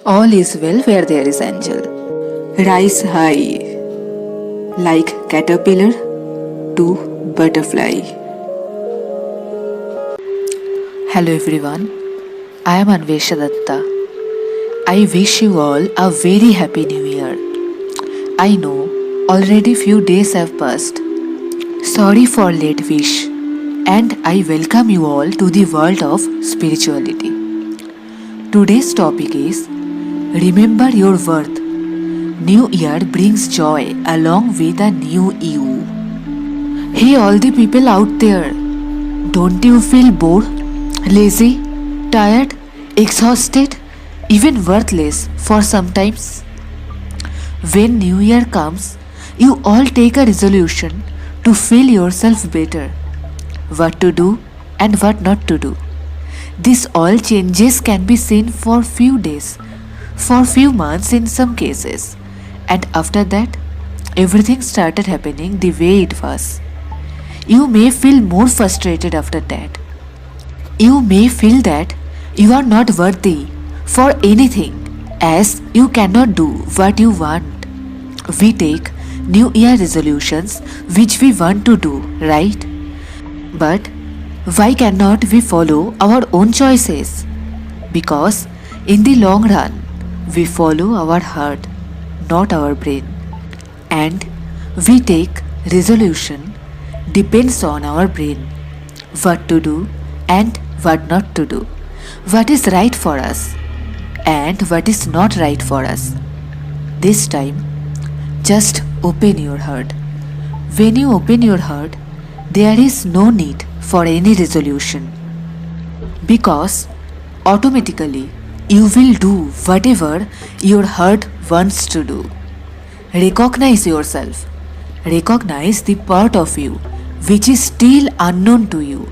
All is well where there is angel. Rise high, like caterpillar to butterfly. Hello everyone, I am Anvesha Datta. I wish you all a very happy new year. I know already few days have passed. Sorry for late wish, and I welcome you all to the world of spirituality. Today's topic is Remember your worth. New year brings joy along with a new you. Hey, all the people out there, don't you feel bored, lazy, tired, exhausted, even worthless for sometimes? When New Year comes, you all take a resolution to feel yourself better, what to do and what not to do. These all changes can be seen for few days, for few months in some cases, and after that, everything started happening the way it was. You may feel more frustrated after that. You may feel that you are not worthy for anything as you cannot do what you want. We take New Year resolutions which we want to do, right? But why cannot we follow our own choices? Because in the long run, we follow our heart, not our brain. And we take resolution depends on our brain, what to do and what not to do, what is right for us and what is not right for us. This time, just open your heart. When you open your heart, there is no need for any resolution because automatically you will do whatever your heart wants to do. Recognize yourself. Recognize the part of you which is still unknown to you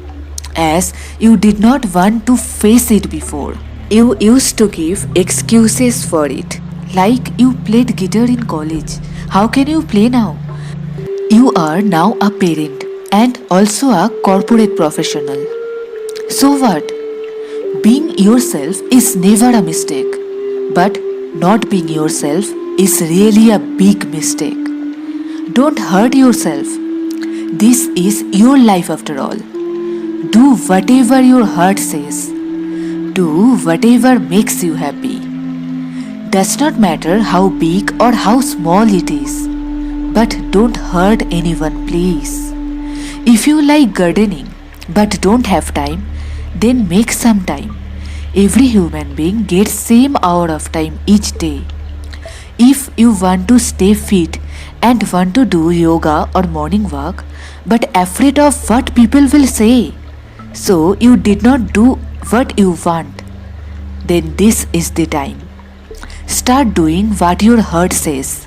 as you did not want to face it before. You used to give excuses for it. Like you played guitar in college. How can you play now? You are now a parent and also a corporate professional. So what? Being yourself is never a mistake, but not being yourself is really a big mistake. Don't hurt yourself. This is your life after all. Do whatever your heart says. Do whatever makes you happy. Does not matter how big or how small it is, but don't hurt anyone, please. If you like gardening but don't have time, then make some time. Every human being gets same hour of time each day. If you want to stay fit and want to do yoga or morning walk but afraid of what people will say, so you did not do what you want, then this is the time. Start doing what your heart says.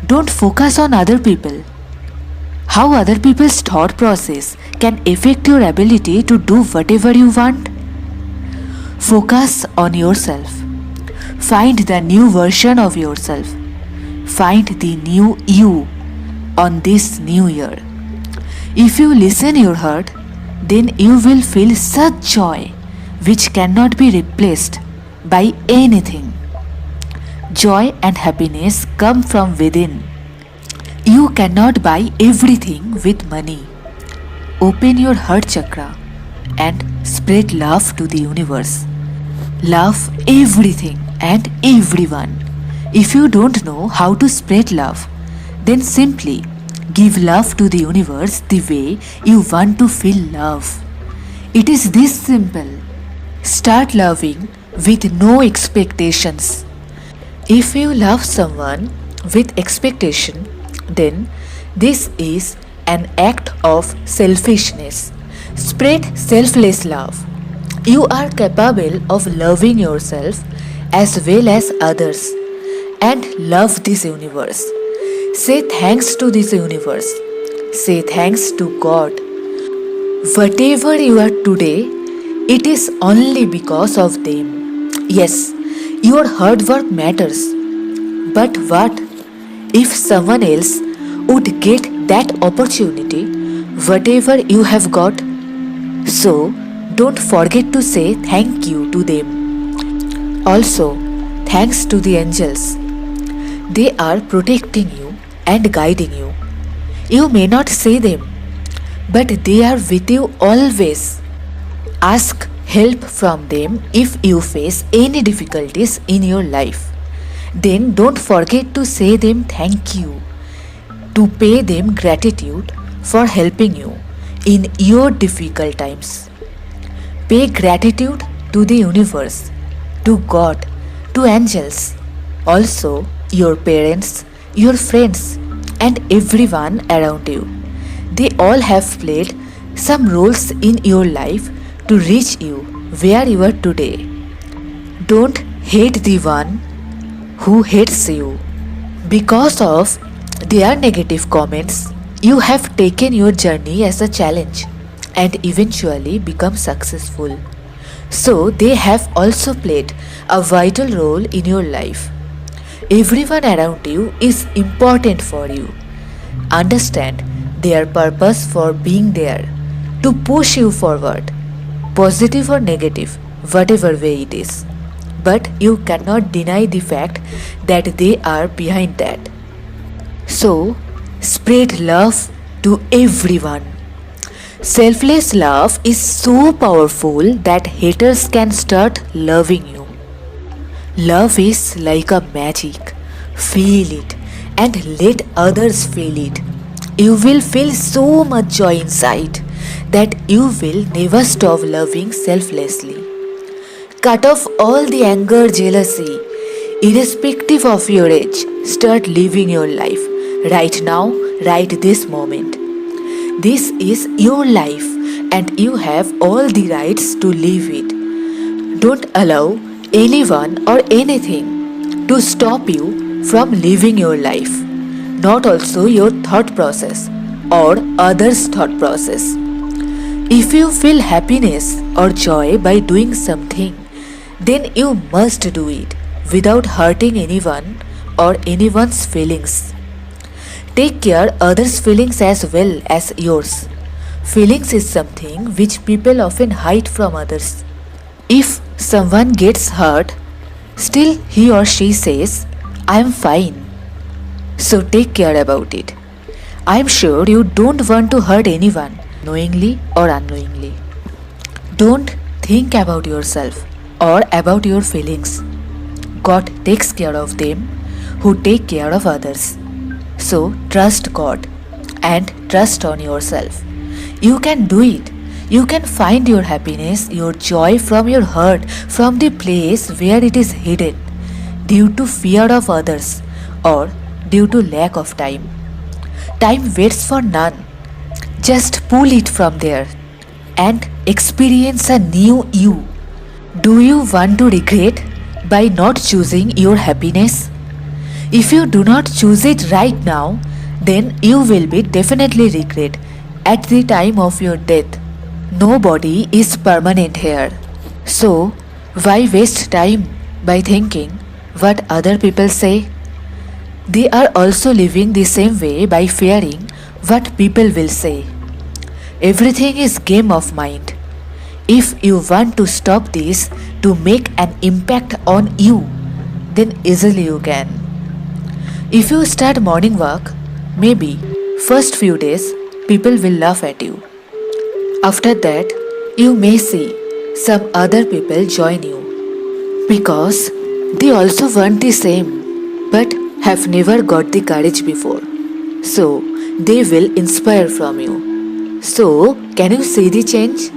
Don't focus on other people. How other people's thought process can affect your ability to do whatever you want? Focus on yourself. Find the new version of yourself. Find the new you on this new year. If you listen your heart, then you will feel such joy which cannot be replaced by anything. Joy and happiness come from within. You cannot buy everything with money. Open your heart chakra and spread love to the universe. Love everything and everyone. If you don't know how to spread love, then simply give love to the universe the way you want to feel love. It is this simple. Start loving with no expectations. If you love someone with expectation, then this is an act of selfishness. Spread selfless love. You are capable of loving yourself as well as others and love this universe. Say thanks to this universe. Say thanks to God. Whatever you are today, it is only because of them. Yes, your hard work matters. But what if someone else would get that opportunity, whatever you have got? So, don't forget to say thank you to them. Also, thanks to the angels. They are protecting you and guiding you. You may not see them, but they are with you always. Ask help from them if you face any difficulties in your life. Then don't forget to say them thank you, to pay them gratitude for helping you in your difficult times. Pay gratitude to the universe, to God, to angels, also your parents, your friends, and everyone around you. They all have played some roles in your life to reach you where you are today. Don't hate the one who hates you. Because of their negative comments, you have taken your journey as a challenge and eventually become successful. So they have also played a vital role in your life. Everyone around you is important for you. Understand their purpose for being there to push you forward, positive or negative, whatever way it is. But you cannot deny the fact that they are behind that. So, spread love to everyone. Selfless love is so powerful that haters can start loving you. Love is like a magic. Feel it and let others feel it. You will feel so much joy inside that you will never stop loving selflessly. Cut off all the anger, jealousy, irrespective of your age. Start living your life right now, right this moment. This is your life and you have all the rights to live it. Don't allow anyone or anything to stop you from living your life, not also your thought process or others' thought process. If you feel happiness or joy by doing something, then you must do it without hurting anyone or anyone's feelings. Take care others' feelings as well as yours. Feelings is something which people often hide from others. If someone gets hurt, still he or she says, I am fine. So take care about it. I am sure you don't want to hurt anyone, knowingly or unknowingly. Don't think about yourself or about your feelings. God takes care of them who take care of others. So trust God and trust on yourself. You can do it. You can find your happiness, your joy from your heart, from the place where it is hidden due to fear of others or due to lack of time. Time waits for none. Just pull it from there and experience a new you. Do you want to regret by not choosing your happiness? If you do not choose it right now, then you will be definitely regret at the time of your death. Nobody is permanent here. So, why waste time by thinking what other people say? They are also living the same way by fearing what people will say. Everything is game of mind. If you want to stop this to make an impact on you, then easily you can. If you start morning walk, maybe first few days people will laugh at you. After that, you may see some other people join you because they also want the same but have never got the courage before. So they will inspire from you. So can you see the change?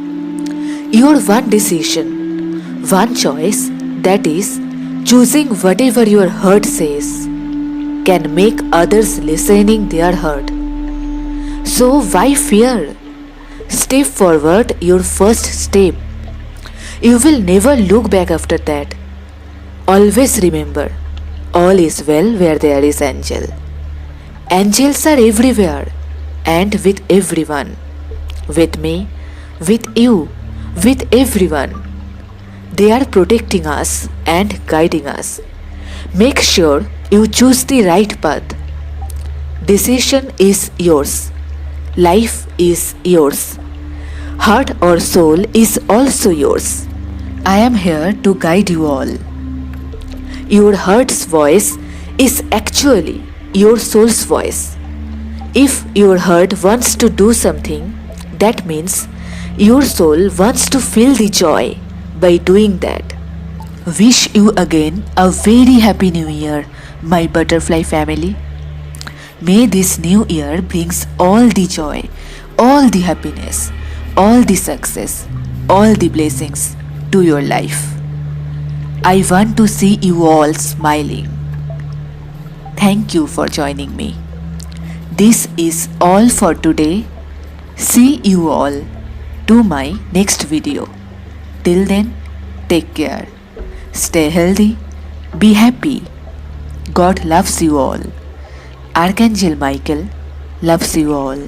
Your one decision, one choice, that is choosing whatever your heart says, can make others listening their heart. So why fear? Step forward your first step. You will never look back after that. Always remember, all is well where there is angel. Angels are everywhere and with everyone. With me, with you, with everyone. They are protecting us and guiding us. Make sure you choose the right path. Decision is yours. Life is yours. Heart or soul is also yours. I am here to guide you all. Your heart's voice is actually your soul's voice. If your heart wants to do something, that means your soul wants to feel the joy by doing that. Wish you again a very happy new year, my butterfly family. May this new year brings all the joy, all the happiness, all the success, all the blessings to your life. I want to see you all smiling. Thank you for joining me. This is all for today. See you all to my next video. Till then, take care. Stay healthy. Be happy. God loves you all. Archangel Michael loves you all.